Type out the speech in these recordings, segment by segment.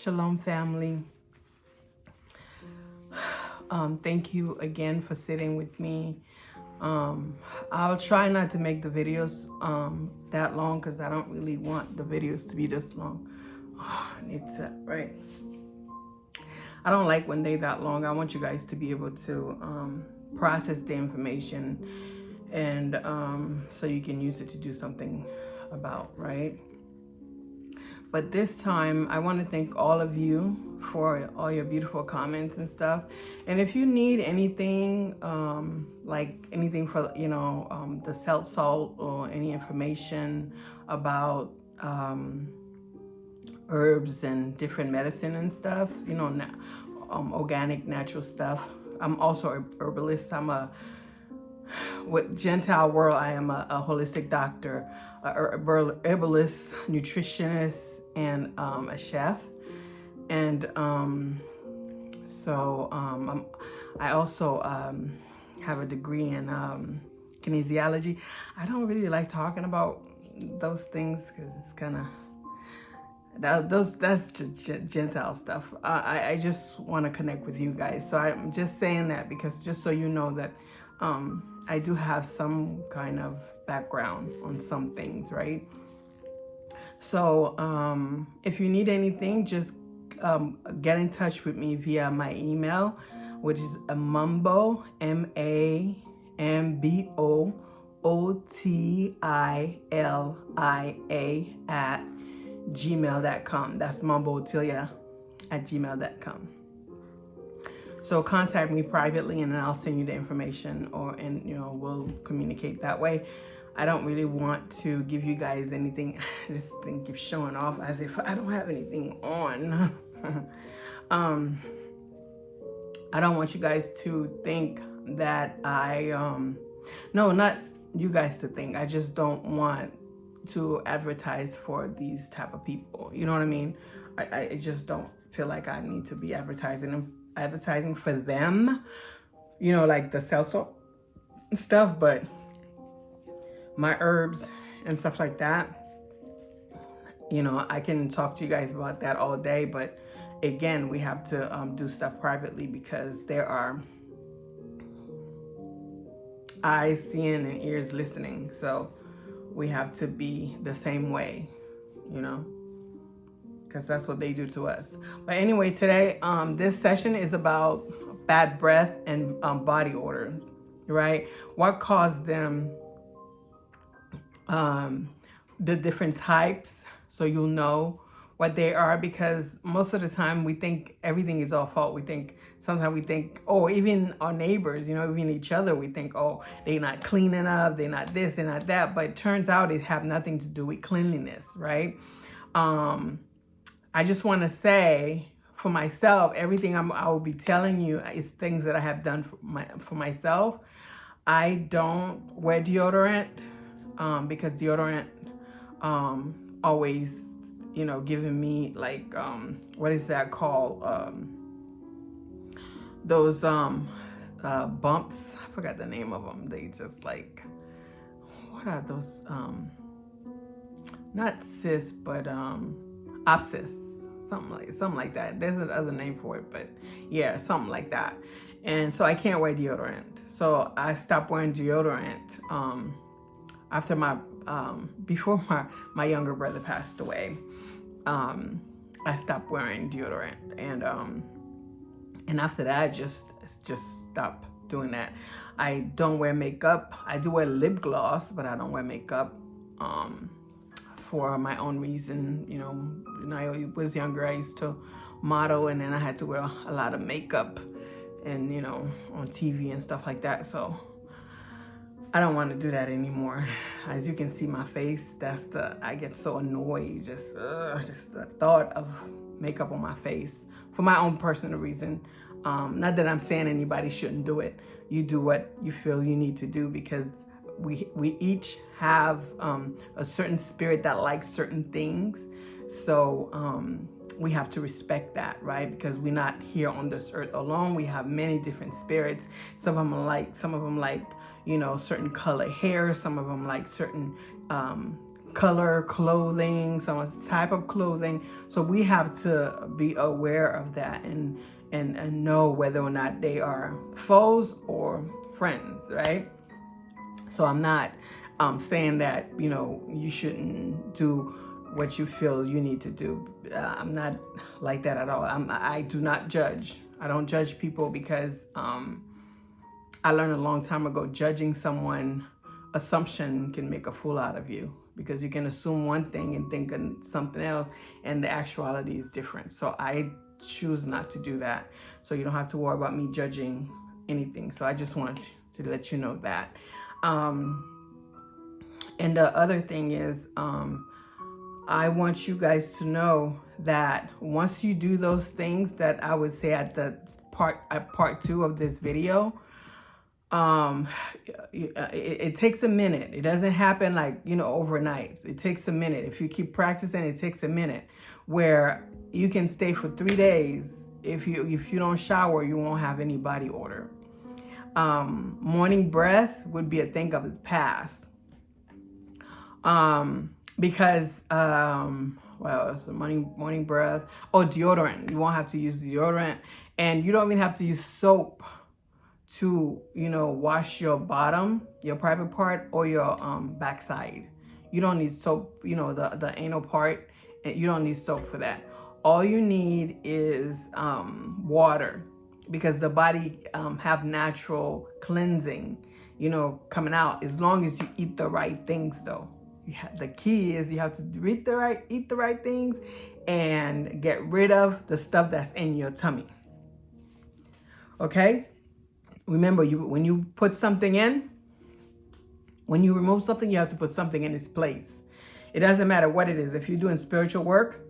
Shalom, family. Thank you again for sitting with me. I'll try not to make the videos that long because I don't really want the videos to be this long. Oh, I need to, right? I don't like when they're that long. I want you guys to be able to process the information and so you can use it to do something about, right? But this time, I want to thank all of you for all your beautiful comments and stuff. And if you need anything, like anything for, the salt or any information about herbs and different medicine and stuff, organic, natural stuff. I'm also a herbalist. With Gentile world, I am a holistic doctor, a herbalist, nutritionist, and a chef. And I also have a degree in kinesiology. I don't really like talking about those things because it's kind of that's Gentile stuff. I just want to connect with you guys. So I'm just saying that because just so you know that I do have some kind of background on some things, right? So if you need anything, just get in touch with me via my email, which is Mambo, MAMBOOTILIA at gmail.com. That's Mambootilia at gmail.com. So contact me privately and then I'll send you the information and we'll communicate that way. I don't really want to give you guys anything. This thing keeps showing off as if I don't have anything on. I don't want you guys to think that no, not you guys to think. I just don't want to advertise for these type of people. You know what I mean? I just don't feel like I need to be advertising for them, like the salt stuff, but my herbs and stuff like that, I can talk to you guys about that all day, but again, we have to do stuff privately because there are eyes seeing and ears listening, so we have to be the same way, because that's what they do to us. But anyway, today, this session is about bad breath and body odor, right? What caused them, the different types, so you'll know what they are, because most of the time we think everything is our fault. Sometimes we think, oh, even our neighbors, even each other, we think, oh, they're not clean enough, they're not this, they're not that, but it turns out it have nothing to do with cleanliness, right? I just want to say for myself, everything I will be telling you is things that I have done for myself. I don't wear deodorant because deodorant always, giving me like, what is that called? Those bumps. I forgot the name of them. They just like, what are those? Not cysts, but abscess. Something like that. There's another name for it, but yeah, something like that. And so I can't wear deodorant. So I stopped wearing deodorant after before my younger brother passed away. I stopped wearing deodorant, and after that, I just stopped doing that. I don't wear makeup. I do wear lip gloss, but I don't wear makeup. For my own reason, when I was younger, I used to model, and then I had to wear a lot of makeup, and on TV and stuff like that. So I don't want to do that anymore. As you can see, my face. I get so annoyed just the thought of makeup on my face for my own personal reason. Not that I'm saying anybody shouldn't do it. You do what you feel you need to do, because we each have a certain spirit that likes certain things. So we have to respect that, right? Because we're not here on this earth alone. We have many different spirits. Some of them like certain color hair. Some of them like certain color clothing, someone's type of clothing. So we have to be aware of that and know whether or not they are foes or friends, right? So I'm not saying that, you know, you shouldn't do what you feel you need to do. I'm not like that at all. I do not judge. I don't judge people because I learned a long time ago, judging someone, assumption can make a fool out of you, because you can assume one thing and think of something else, and the actuality is different. So I choose not to do that. So you don't have to worry about me judging anything. So I just wanted to let you know that. And the other thing is, I want you guys to know that once you do those things that I would say at the part 2 of this video, it takes a minute. It doesn't happen like, you know, overnight. It takes a minute. If you keep practicing, it takes a minute, where you can stay for 3 days. If you don't shower, you won't have any body odor. Morning breath would be a thing of the past. Because well, so morning breath. Oh, deodorant. You won't have to use deodorant, and you don't even have to use soap to, you know, wash your bottom, your private part, or your backside. You don't need soap, you know, the anal part, and you don't need soap for that. All you need is water, because the body have natural cleansing, you know, coming out, as long as you eat the right things though. The key is you have to eat the right things and get rid of the stuff that's in your tummy. Okay? Remember, when you put something in, when you remove something, you have to put something in its place. It doesn't matter what it is. If you're doing spiritual work,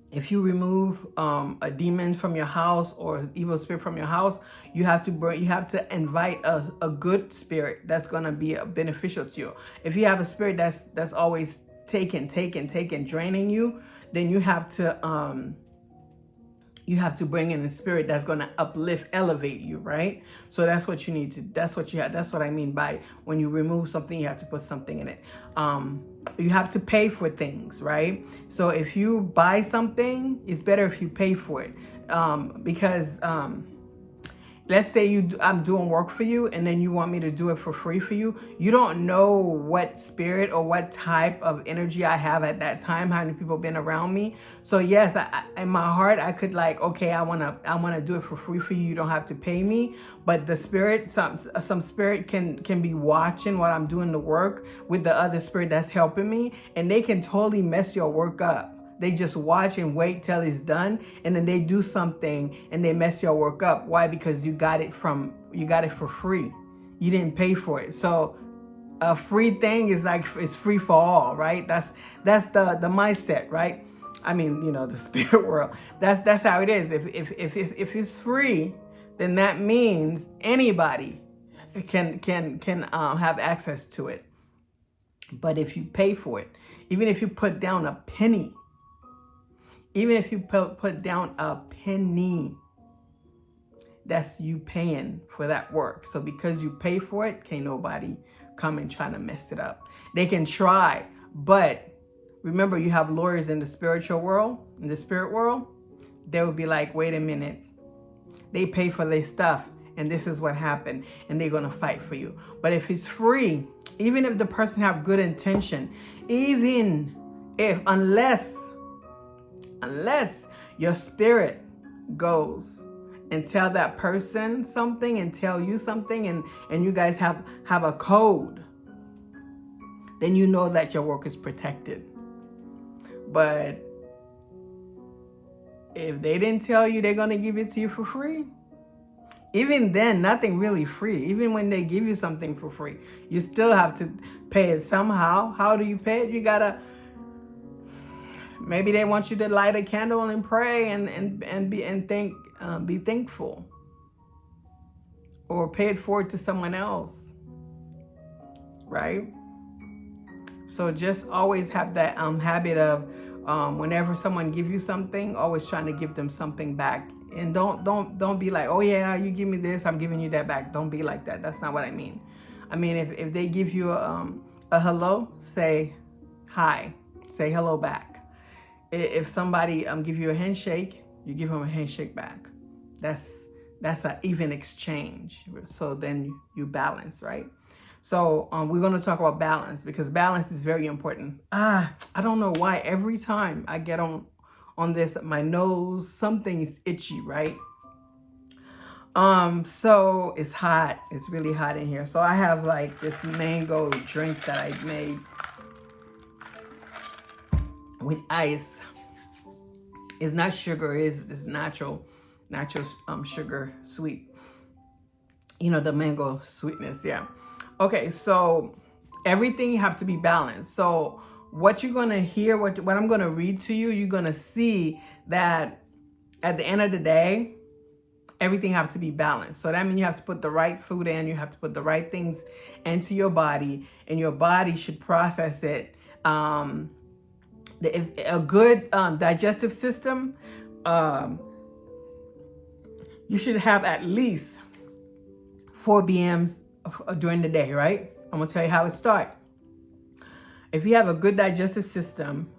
if you remove a demon from your house or an evil spirit from your house, you have to invite a good spirit that's gonna be beneficial to you. If you have a spirit that's always taking, draining you, then you have to bring in a spirit that's going to uplift, elevate you, right? So that's what you need to, that's what I mean by when you remove something, you have to put something in it. You have to pay for things, right? So if you buy something, it's better if you pay for it. Because let's say I'm doing work for you, and then you want me to do it for free for you. You don't know what spirit or what type of energy I have at that time, how many people have been around me. So yes, in my heart, I could like, okay, I wanna do it for free for you. You don't have to pay me. But the spirit, some spirit can be watching while I'm doing the work with the other spirit that's helping me, and they can totally mess your work up. They just watch and wait till it's done, and then they do something and they mess your work up. Why? Because you got it for free. You didn't pay for it. So a free thing is like, it's free for all, right? That's the mindset, right? I mean, you know, the spirit world. That's how it is. If it's free, then that means anybody can have access to it. But if you pay for it, even if you put down a penny, that's you paying for that work. So because you pay for it, can't nobody come and try to mess it up. They can try, but remember, you have lawyers in the spiritual world, in the spirit world. They will be like, wait a minute, they pay for their stuff, and this is what happened, and they're gonna fight for you. But if it's free, even if the person have good intention, unless your spirit goes and tell that person something and tell you something, and you guys have a code, then you know that your work is protected. But if they didn't tell you they're going to give it to you for free, even then, nothing really free. Even when they give you something for free, you still have to pay it somehow. How do you pay it? You gotta, maybe they want you to light a candle and pray and be thankful, or pay it forward to someone else, right? So just always have that habit of whenever someone gives you something, always trying to give them something back. And don't be like, oh yeah, you give me this, I'm giving you that back. Don't be like that. That's not what I mean. I mean, if they give you a hello, say hi, say hello back. If somebody give you a handshake, you give them a handshake back. That's an even exchange. So then you balance, right? So we're going to talk about balance, because balance is very important. I don't know why every time I get on this, my nose, something is itchy, right? So it's hot. It's really hot in here. So I have like this mango drink that I made with ice. It's not sugar, it's natural sugar, sweet. You know, the mango sweetness, yeah. Okay, so everything have to be balanced. So what you're gonna hear, what I'm gonna read to you, you're gonna see that at the end of the day, everything have to be balanced. So that means you have to put the right food in, you have to put the right things into your body, and your body should process it. If a good digestive system, you should have at least 4 BMs during the day, right? I'm gonna tell you how it starts. If you have a good digestive system,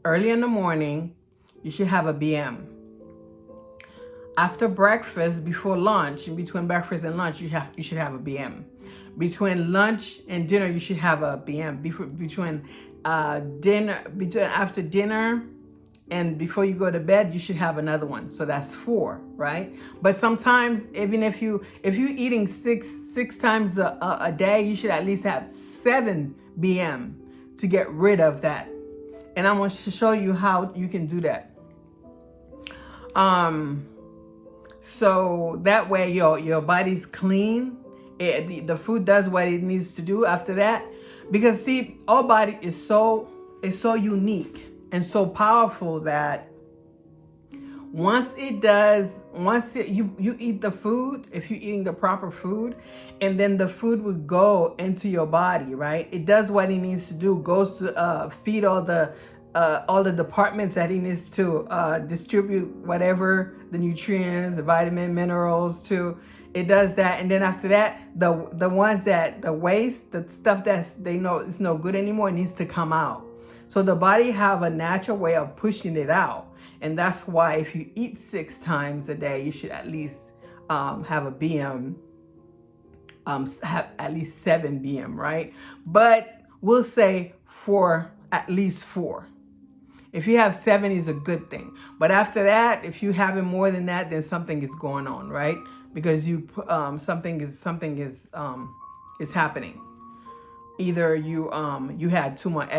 early in the morning, you should have a BM. After breakfast, before lunch, in between breakfast and lunch, you should have a BM. Between lunch and dinner, you should have a BM. After dinner and before you go to bed, you should have another one. So that's 4, right? But sometimes, even if you're eating six times a day, you should at least have 7 BM to get rid of that. And I'm going to show you how you can do that. So that way your body's clean. The food does what it needs to do after that. Because see, our body is so unique and so powerful that once you eat the food, if you're eating the proper food, and then the food would go into your body, right? It does what it needs to do, goes to feed all the departments that it needs to distribute whatever the nutrients, the vitamin, minerals to. It does that, and then after that, the ones that the waste, the stuff that they know is no good anymore, needs to come out. So the body have a natural way of pushing it out, and that's why if you eat 6 times a day, you should at least have a BM, have at least 7 BM, right? But we'll say at least 4. If you have 7, is a good thing. But after that, if you having more than that, then something is going on, right? Because something is happening. Either you had too much,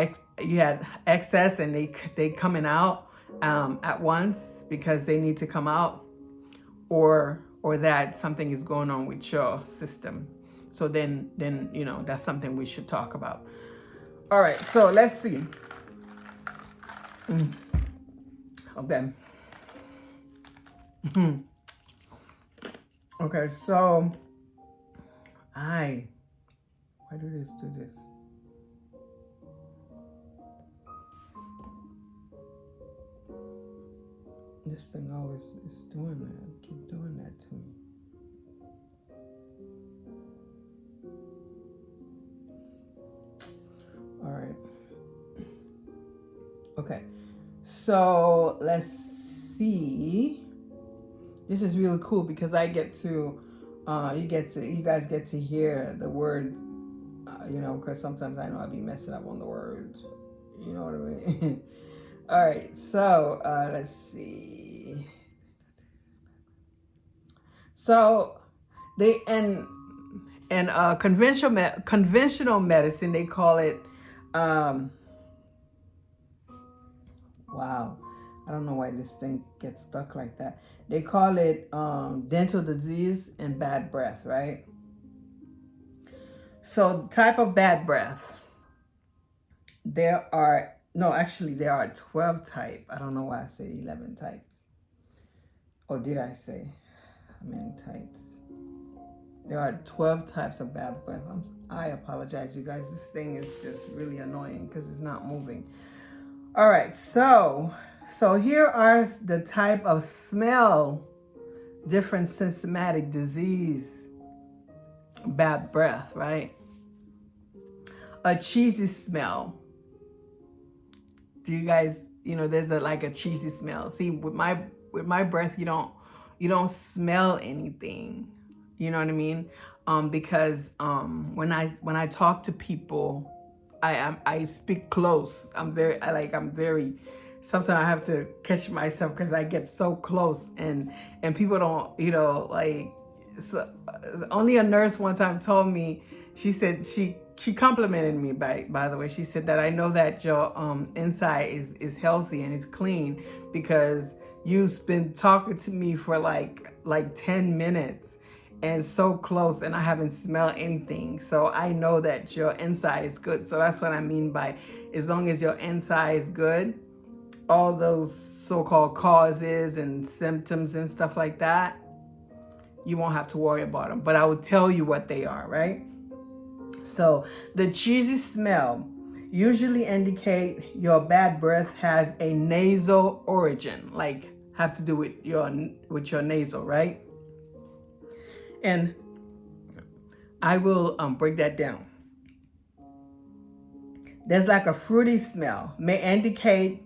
you had excess, and they coming out at once because they need to come out, or that something is going on with your system. So then that's something we should talk about. All right, so let's see. Okay. Okay, so why do this do this? This thing always is doing that. Keep doing that to me. All right. Okay. So let's see. This is really cool because I get to, you guys get to hear the words, because sometimes I know I'll be messing up on the words. You know what I mean? All right. So let's see. So they in conventional medicine, they call it. Wow, I don't know why this thing gets stuck like that. They call it dental disease and bad breath, right? So the type of bad breath, there are 12 types. I don't know why I said 11 types. Or did I say how many types? There are 12 types of bad breath. I apologize, you guys. This thing is just really annoying because it's not moving. All right, so here are the type of smell, different systematic disease, bad breath, right? A cheesy smell, Do you guys, there's like a cheesy smell. See, with my breath, you don't smell anything. You know what I mean? Because when I talk to people, I speak close. I'm very. Sometimes I have to catch myself because I get so close, and people don't, like. So, only a nurse one time told me. She said she complimented me by the way. She said that I know that your inside is healthy and is clean because you've been talking to me for like 10 minutes and so close, and I haven't smelled anything. So I know that your inside is good. So that's what I mean by, as long as your inside is good, all those so-called causes and symptoms and stuff like that, you won't have to worry about them. But I will tell you what they are, right? So the cheesy smell usually indicate your bad breath has a nasal origin, like have to do with your nasal, right? And I will break that down. There's like a fruity smell, may indicate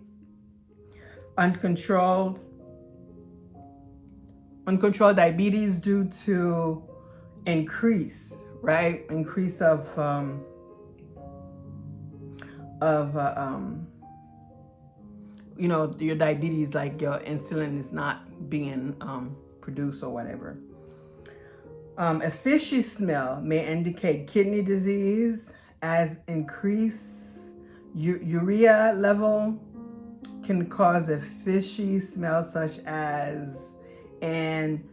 uncontrolled diabetes due to increase of your diabetes, like your insulin is not being produced or whatever. A fishy smell may indicate kidney disease, as increased urea level can cause a fishy smell, such as an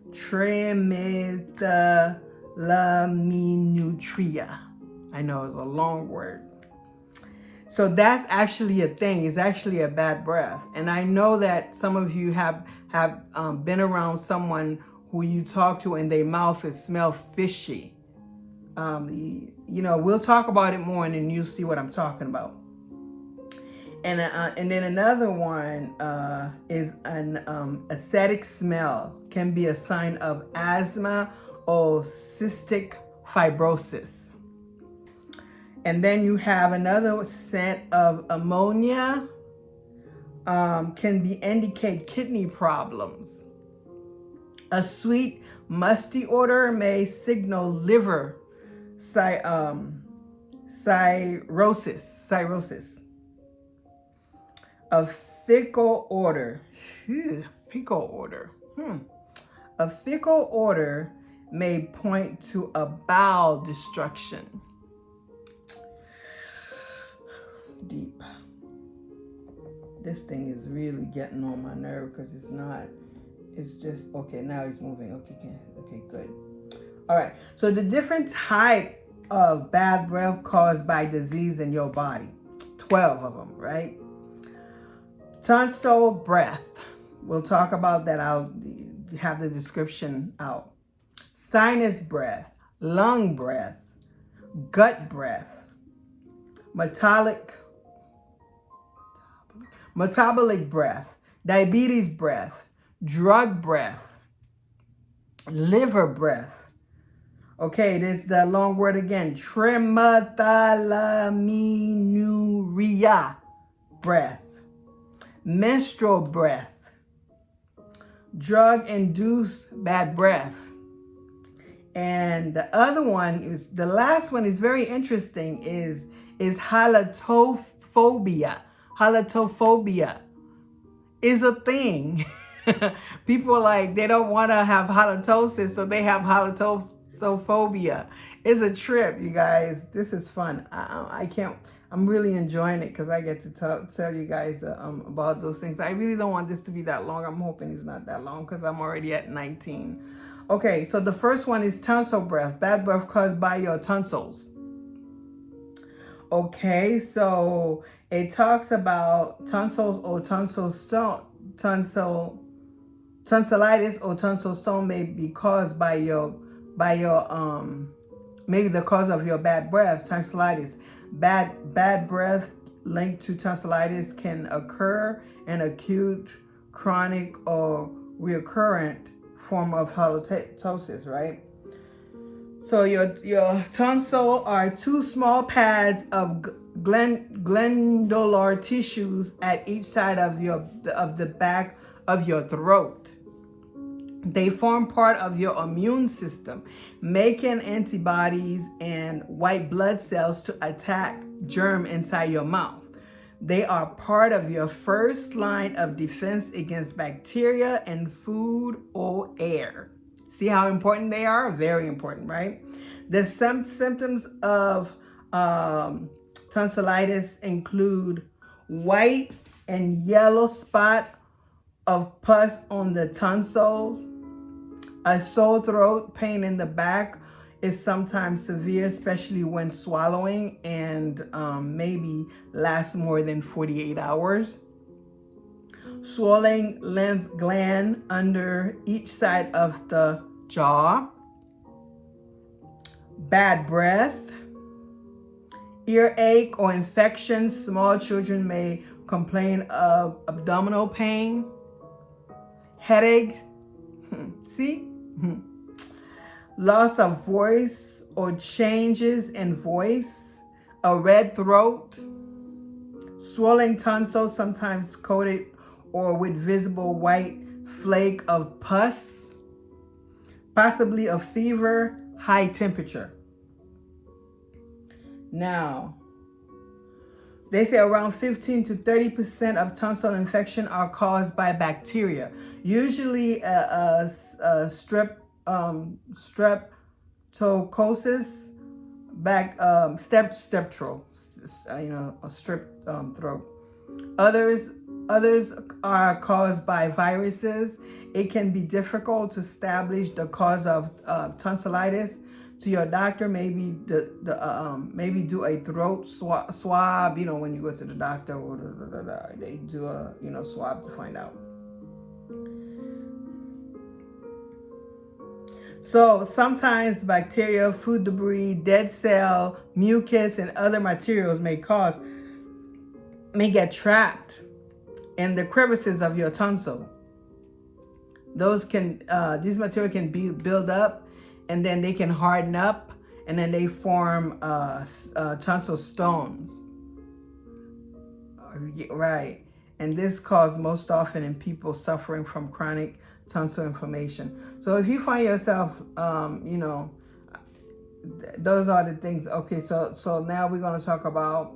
Mambootilia. I know it's a long word. So that's actually a thing. It's actually a bad breath. And I know that some of you have been around someone who you talk to and their mouth is smell fishy. We'll talk about it more and then you'll see what I'm talking about. And then another one is an acidic smell, can be a sign of asthma or cystic fibrosis. And then you have another scent of ammonia, can indicate kidney problems. A sweet, musty odor may signal liver cirrhosis. A fecal odor. A fecal odor may point to a bowel destruction. Deep. This thing is really getting on my nerve because it's just, okay, now he's moving. Okay, good. All right, so the different type of bad breath caused by disease in your body, 12 of them, right? Tonsil breath, we'll talk about that. I'll have the description out. Sinus breath, lung breath, gut breath, metabolic breath, diabetes breath, drug breath, liver breath. Okay, this is the long word again. Trimethylaminoria breath, menstrual breath, drug-induced bad breath. And the other one is, the last one is very interesting, is halitophobia. Halitophobia is a thing. People they don't want to have halitosis, so they have halitophobia. It's a trip, you guys. This is fun. I'm really enjoying it because I get to tell you guys about those things. I really don't want this to be that long. I'm hoping it's not that long because I'm already at 19. Okay, so the first one is tonsil breath, bad breath caused by your tonsils. Okay, so it talks about tonsils or tonsillitis or tonsil stone may be caused by your maybe the cause of your bad breath, tonsillitis. Bad breath linked to tonsillitis can occur in acute, chronic, or recurrent form of halitosis, right? So your tonsil are two small pads of glandular tissues at each side of the back of your throat. They form part of your immune system, making antibodies and white blood cells to attack germ inside your mouth. They are part of your first line of defense against bacteria in food or air. See how important they are? Very important, right? The symptoms of tonsillitis include white and yellow spot of pus on the tonsils. A sore throat, pain in the back is sometimes severe, especially when swallowing, and maybe lasts more than 48 hours. Swelling lymph gland under each side of the jaw. Bad breath. Earache or infection. Small children may complain of abdominal pain. Headaches. See? Loss of voice or changes in voice, a red throat, swollen tonsils, sometimes coated or with visible white flake of pus, possibly a fever, high temperature. Now, they say around 15 to 30% of tonsil infection are caused by bacteria. Usually streptococcus, streptral, a strep throat. Others are caused by viruses. It can be difficult to establish the cause of tonsillitis. To your doctor, maybe maybe do a throat swab. When you go to the doctor, they do a swab to find out. So sometimes bacteria, food debris, dead cell, mucus, and other materials may get trapped in the crevices of your tonsil. These materials can build up, and then they can harden up, and then they form tonsil stones. Right. And this caused most often in people suffering from chronic tonsil inflammation. So if you find yourself, those are the things. Okay, so now we're going to talk about